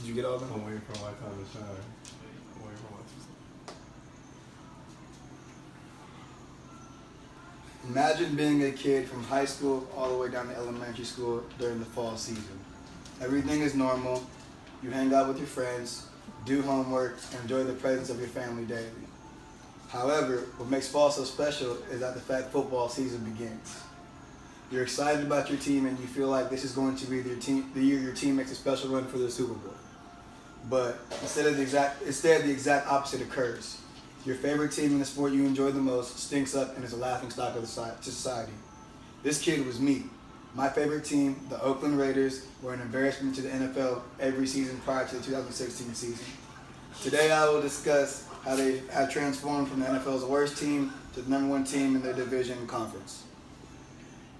Did you get all of them? I'm waiting for my time to shine. I'm waiting for my time. Imagine being a kid from high school all the way down to elementary school during the fall season. Everything is normal. You hang out with your friends, do homework, and enjoy the presence of your family daily. However, what makes fall so special is that the fact football season begins. You're excited about your team and you feel like this is going to be the year your team makes a special run for the Super Bowl. But instead, the exact opposite occurs. Your favorite team in the sport you enjoy the most stinks up and is a laughingstock of to society. This kid was me. My favorite team, the Oakland Raiders, were an embarrassment to the NFL every season prior to the 2016 season. Today I will discuss how they have transformed from the NFL's worst team to the #1 team in their division and conference.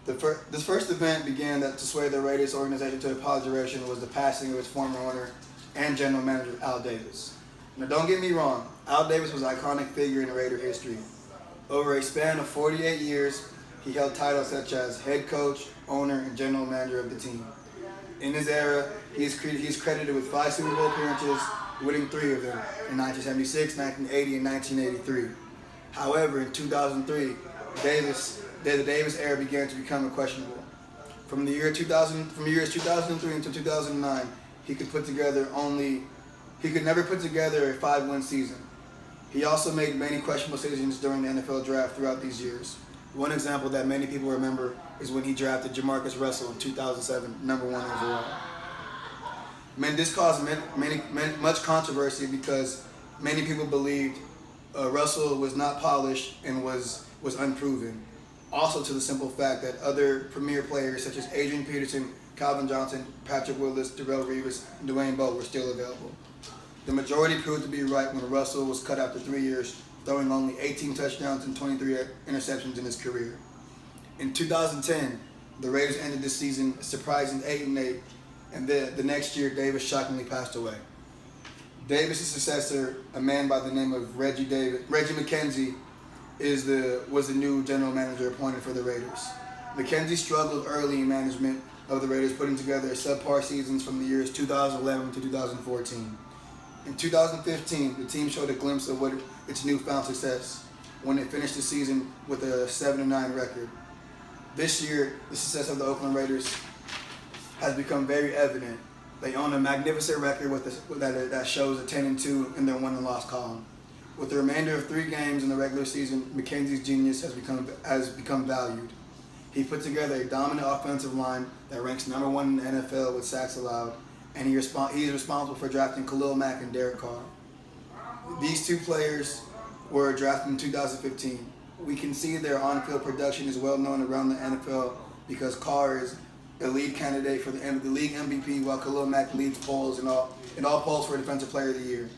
This first event began to sway the Raiders organization to a positive direction was the passing of its former owner and general manager, Al Davis. Now don't get me wrong, Al Davis was an iconic figure in Raider history. Over a span of 48 years, he held titles such as head coach, owner, and general manager of the team. In his era, he is credited with 5 Super Bowl appearances, winning 3 of them in 1976, 1980, and 1983. However, in 2003, the Davis era began to become questionable. From years 2003 until 2009, he could never put together a 5-win season. He also made many questionable decisions during the NFL draft throughout these years. One example that many people remember is when he drafted Jamarcus Russell in 2007, #1 overall. This caused much controversy because many people believed Russell was not polished and was unproven. Also to the simple fact that other premier players such as Adrian Peterson, Calvin Johnson, Patrick Willis, Darrelle Revis, and Dwayne Bowe were still available. The majority proved to be right when Russell was cut after 3 years, throwing only 18 touchdowns and 23 interceptions in his career. In 2010, the Raiders ended this season a surprising 8-8, and the next year Davis shockingly passed away. Davis' successor, a man by the name of Reggie McKenzie, was the new general manager appointed for the Raiders. McKenzie struggled early in management of the Raiders, putting together subpar seasons from the years 2011 to 2014. In 2015, the team showed a glimpse of its newfound success when it finished the season with a 7-9 record. This year, the success of the Oakland Raiders has become very evident. They own a magnificent record that shows a 10-2 in their win and loss column. With the remainder of 3 games in the regular season, McKenzie's genius has become valued. He put together a dominant offensive line that ranks #1 in the NFL with sacks allowed, and he is responsible for drafting Khalil Mack and Derek Carr. These 2 players were drafted in 2015. We can see their on-field production is well known around the NFL because Carr is a lead candidate for the league MVP, while Khalil Mack leads polls in all polls for Defensive Player of the Year.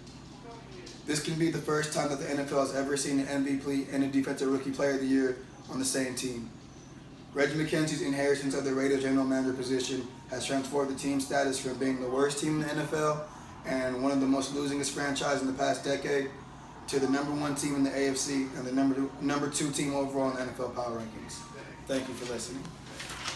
This can be the first time that the NFL has ever seen an MVP and a Defensive Rookie Player of the Year on the same team. Reggie McKenzie's inheritance of the Raiders general manager position has transformed the team's status from being the worst team in the NFL and one of the most losingest franchises in the past decade to the #1 team in the AFC and the number 2 team overall in the NFL power rankings. Thank you for listening.